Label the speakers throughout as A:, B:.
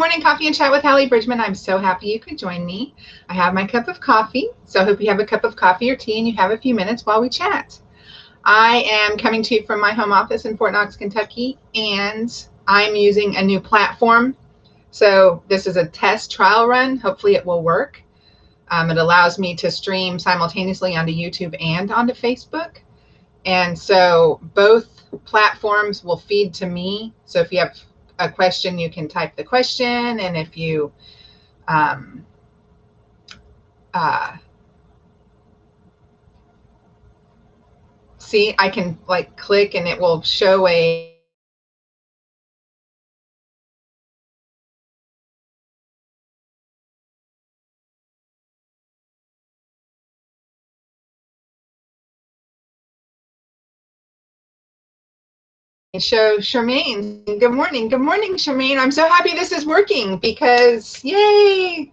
A: morning, Coffee and Chat with Hallee Bridgeman. I'm so happy you could join me. I have my cup of coffee, so I hope you have a cup of coffee or tea and you have a few minutes while we chat. I am coming to you from my home office in Fort Knox, Kentucky, and I'm using a new platform. So this is a test trial run. Hopefully it will work. It allows me to stream simultaneously onto YouTube and onto Facebook. And so both platforms will feed to me. So if you have a question, you can type the question. And if you see, I can like click and it will show a show Charmaine. Good morning. Good morning, Charmaine. I'm so happy this is working because yay.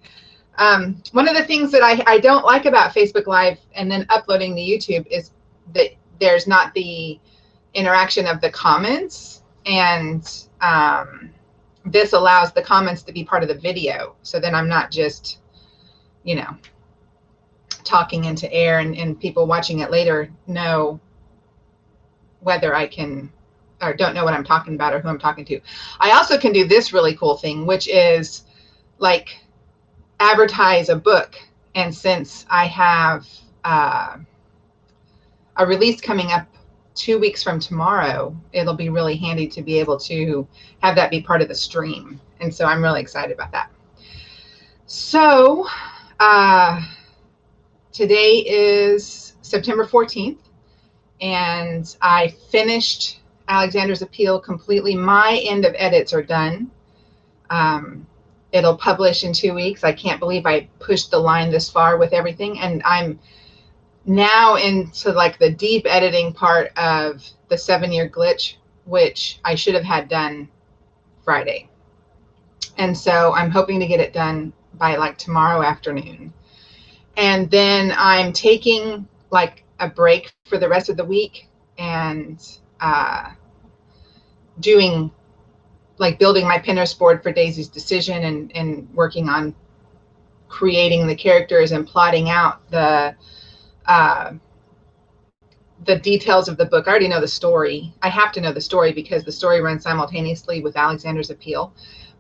A: One of the things that I don't like about Facebook Live and then uploading to YouTube is that there's not the interaction of the comments, and this allows the comments to be part of the video. So then I'm not just, talking into air and people watching it later know whether I can or don't know what I'm talking about or who I'm talking to. I also can do this really cool thing, which is like advertise a book. And since I have a release coming up 2 weeks from tomorrow, it'll be really handy to be able to have that be part of the stream. And so I'm really excited about that. So today is September 14th, and I finished Alexander's Appeal completely. My end of edits are done. It'll publish in 2 weeks. I can't believe I pushed the line this far with everything. And I'm now into like the deep editing part of the 7-year glitch, which I should have had done Friday. And so I'm hoping to get it done by like tomorrow afternoon. And then I'm taking like a break for the rest of the week and doing like building my Pinterest board for Daisy's decision and working on creating the characters and plotting out the details of the book. I already know the story. I have to know the story because the story runs simultaneously with Alexander's Appeal,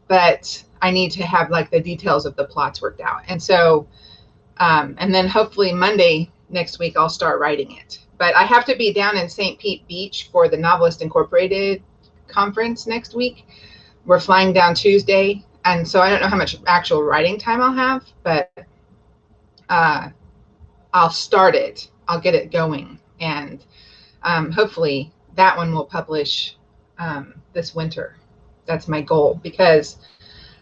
A: but I need to have like the details of the plots worked out. And so, and then hopefully Monday next week, I'll start writing it. But I have to be down in St. Pete Beach for the Novelist Incorporated conference next week. We're flying down Tuesday. And so I don't know how much actual writing time I'll have, but I'll start it. I'll get it going. And hopefully that one will publish this winter. That's my goal, because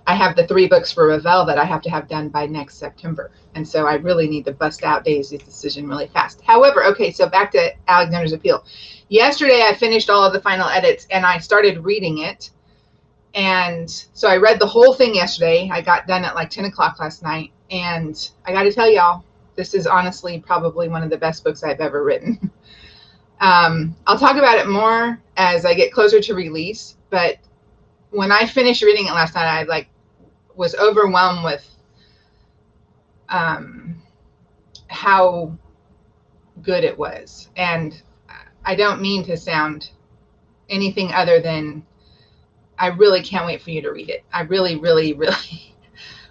A: I have the 3 books for Ravel that I have to have done by next September. And so I really need to bust out Daisy's Decision really fast. However, okay, so back to Alexander's Appeal. Yesterday I finished all of the final edits and I started reading it. And so I read the whole thing yesterday. I got done at like 10 o'clock last night. And I got to tell y'all, this is honestly probably one of the best books I've ever written. I'll talk about it more as I get closer to release. But when I finished reading it last night, I was overwhelmed with how good it was. And I don't mean to sound anything other than I really can't wait for you to read it. I really, really, really.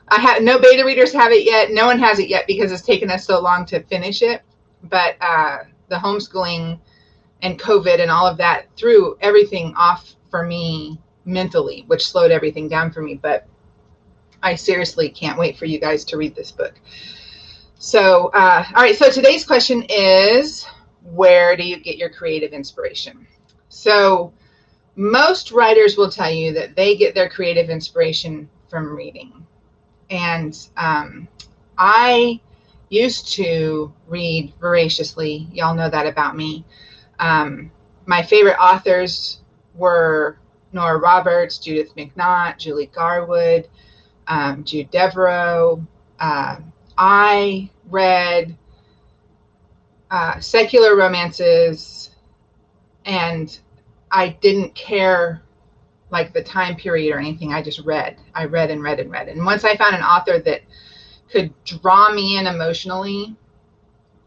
A: I have no beta readers have it yet. No one has it yet because it's taken us so long to finish it. But the homeschooling and COVID and all of that threw everything off for me mentally, which slowed everything down for me. But I seriously can't wait for you guys to read this book. So, all right. So today's question is, where do you get your creative inspiration? So most writers will tell you that they get their creative inspiration from reading. And I used to read voraciously. Y'all know that about me. My favorite authors were Nora Roberts, Judith McNaught, Julie Garwood, Jude Devereaux. I read secular romances, and I didn't care like the time period or anything. I just read. I read and read and read. And once I found an author that could draw me in emotionally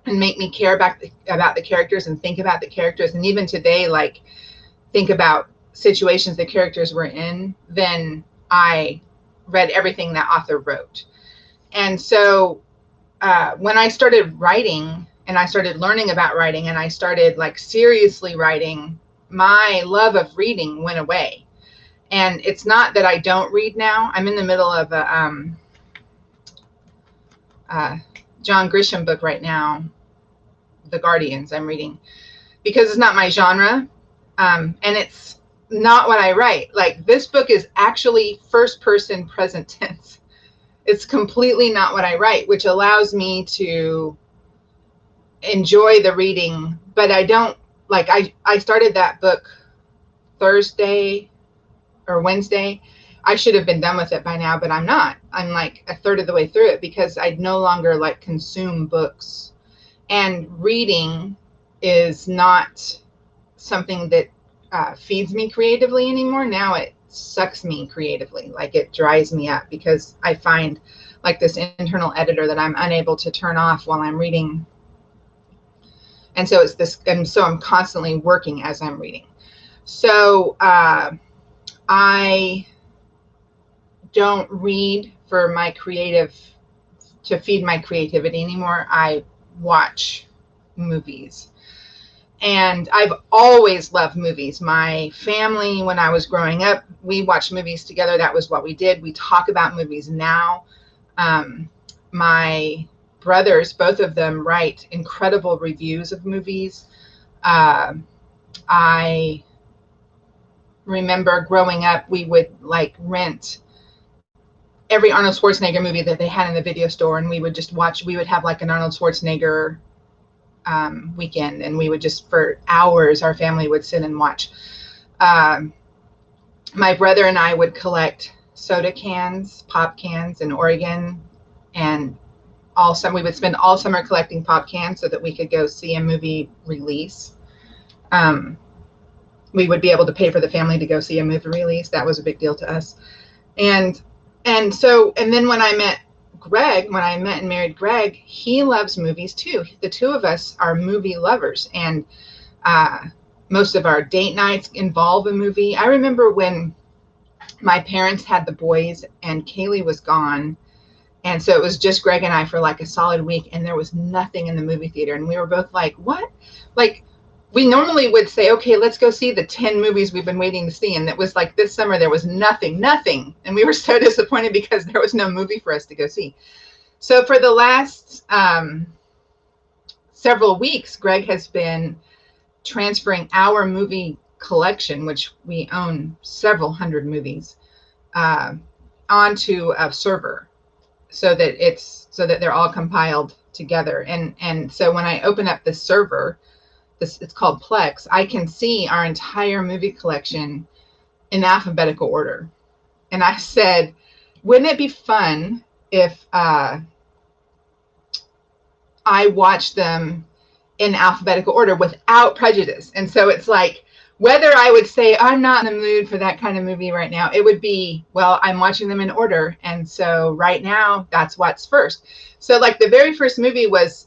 A: and make me care about the characters and think about the characters, and even today, like think about situations the characters were in, then I read everything that author wrote. And so when I started writing and I started learning about writing and I started like seriously writing, my love of reading went away. And it's not that I don't read now. I'm in the middle of a John Grisham book right now, The Guardians. I'm reading because it's not my genre, and it's not what I write. Like, this book is actually first person present tense. It's completely not what I write, which allows me to enjoy the reading. But I don't, like, I started that book Thursday or Wednesday. I should have been done with it by now, but I'm not. I'm like a third of the way through it because I no longer like consume books. And reading is not something that feeds me creatively anymore. Now it sucks me creatively. Like, it dries me up because I find like this internal editor that I'm unable to turn off while I'm reading. And so it's this, and so I'm constantly working as I'm reading. So I don't read for my to feed my creativity anymore. I watch movies. And I've always loved movies. My family, when I was growing up, we watched movies together. That was what we did. We talk about movies now. My brothers, both of them, write incredible reviews of movies. I remember growing up, we would like rent every Arnold Schwarzenegger movie that they had in the video store, and we would just watch. We would have like an Arnold Schwarzenegger weekend, and we would just, for hours, our family would sit and watch. My brother and I would collect soda cans, pop cans in Oregon, and we would spend all summer collecting pop cans so that we could go see a movie release. We would be able to pay for the family to go see a movie release. That was a big deal to us. And then when I met and married Greg, he loves movies too. The two of us are movie lovers, and most of our date nights involve a movie. I remember when my parents had the boys and Kaylee was gone, and so it was just Greg and I for like a solid week, and there was nothing in the movie theater, and we were both like, what? Like, we normally would say, okay, let's go see the 10 movies we've been waiting to see. And it was like this summer, there was nothing. And we were so disappointed because there was no movie for us to go see. So for the last several weeks, Greg has been transferring our movie collection, which we own several hundred movies, onto a server so that they're all compiled together. And so when I open up this server, it's called Plex, I can see our entire movie collection in alphabetical order. And I said, wouldn't it be fun if I watched them in alphabetical order without prejudice? And so it's like, whether I would say I'm not in the mood for that kind of movie right now, it would be, well, I'm watching them in order. And so right now, that's what's first. So like the very first movie was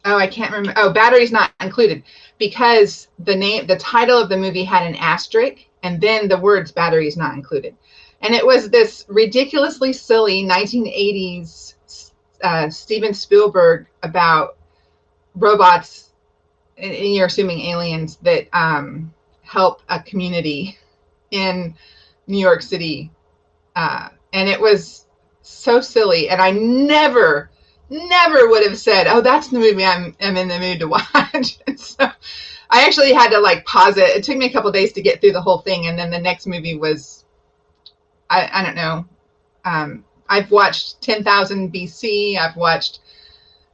A: I can't remember. Oh, Batteries Not Included, because the title of the movie had an asterisk and then the words Batteries Not Included. And it was this ridiculously silly 1980s Steven Spielberg about robots, and you're assuming aliens, that help a community in New York City. And it was so silly. And I never would have said, oh, that's the movie I'm in the mood to watch. And so I actually had to like pause it. It took me a couple of days to get through the whole thing. And then the next movie was, I don't know. I've watched 10,000 BC. I've watched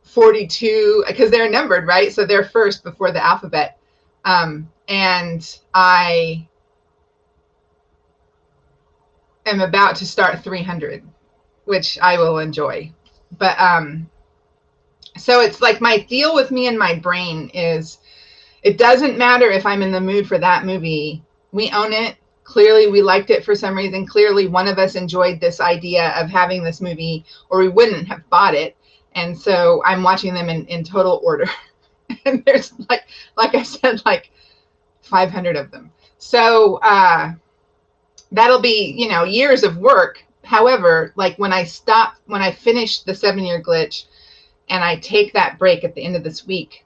A: 42, because they're numbered, right? So they're first before the alphabet. And I am about to start 300, which I will enjoy. But so it's like my deal with me and my brain is It doesn't matter if I'm in the mood for that movie. We own it. Clearly, we liked it for some reason. Clearly, one of us enjoyed this idea of having this movie, or we wouldn't have bought it. And so I'm watching them in total order. And there's like I said, like 500 of them. So that'll be, years of work. However, like when I finish the 7-year glitch and I take that break at the end of this week,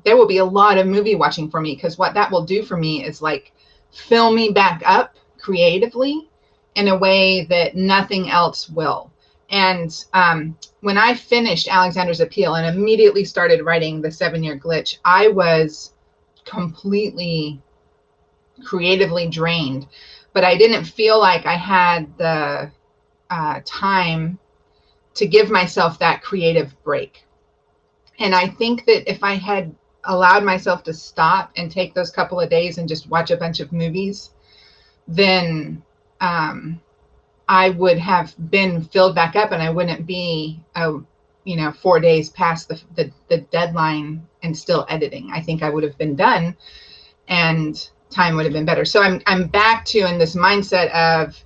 A: there will be a lot of movie watching for me, because what that will do for me is like fill me back up creatively in a way that nothing else will. And when I finished Alexander's Appeal and immediately started writing the 7-year glitch, I was completely creatively drained, but I didn't feel like I had the time to give myself that creative break. And I think that if I had allowed myself to stop and take those couple of days and just watch a bunch of movies, then I would have been filled back up, and I wouldn't be 4 days past the deadline and still editing. I think I would have been done and time would have been better. So I'm back to in this mindset of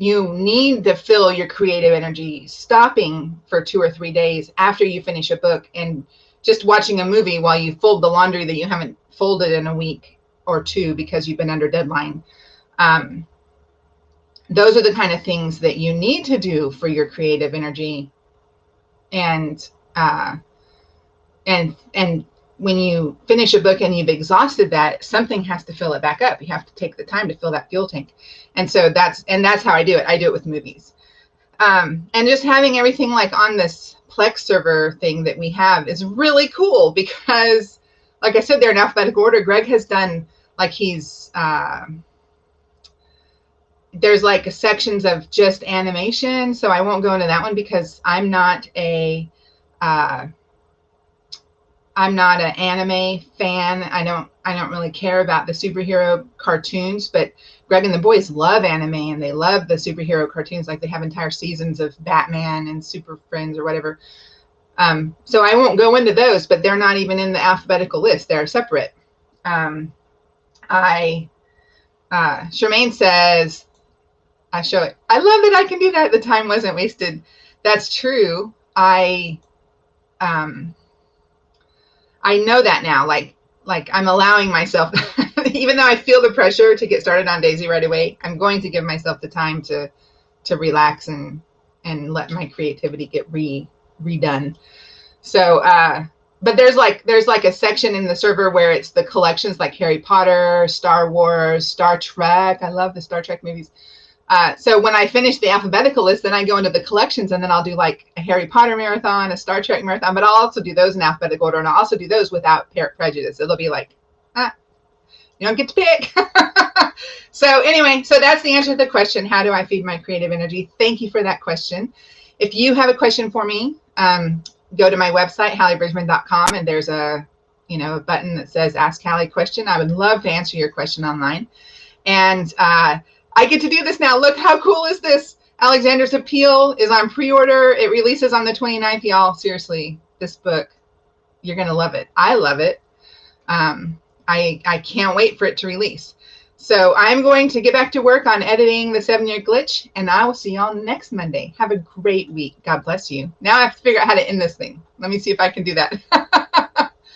A: you need to fill your creative energy stopping for 2 or 3 days after you finish a book and just watching a movie while you fold the laundry that you haven't folded in a week or two because you've been under deadline. Those are the kind of things that you need to do for your creative energy. And when you finish a book and you've exhausted that, something has to fill it back up. You have to take the time to fill that fuel tank. And so that's how I do it. I do it with movies. And just having everything like on this Plex server thing that we have is really cool because, like I said, they're in alphabetical order. Greg has done like there's like sections of just animation. So I won't go into that one because I'm not an anime fan. I don't really care about the superhero cartoons, but Greg and the boys love anime and they love the superhero cartoons. Like they have entire seasons of Batman and Super Friends or whatever. So I won't go into those, but they're not even in the alphabetical list. They're separate. Charmaine says, I show it. I love that I can do that. The time wasn't wasted. That's true. I know that now, like I'm allowing myself, even though I feel the pressure to get started on Daisy right away, I'm going to give myself the time to relax and let my creativity get redone. So, but there's like a section in the server where it's the collections like Harry Potter, Star Wars, Star Trek. I love the Star Trek movies. So when I finish the alphabetical list, then I go into the collections and then I'll do like a Harry Potter marathon, a Star Trek marathon, but I'll also do those in alphabetical order, and I'll also do those without prejudice. It'll be like, you don't get to pick. So anyway, so that's the answer to the question. How do I feed my creative energy? Thank you for that question. If you have a question for me, go to my website, halleebridgeman.com, and there's a button that says Ask Hallee Question. I would love to answer your question online. And I get to do this now. Look, how cool is this? Alexander's Appeal is on pre-order. It releases on the 29th. Y'all, seriously, this book, you're going to love it. I love it. I can't wait for it to release. So I'm going to get back to work on editing the 7-year glitch, and I will see y'all next Monday. Have a great week. God bless you. Now I have to figure out how to end this thing. Let me see if I can do that.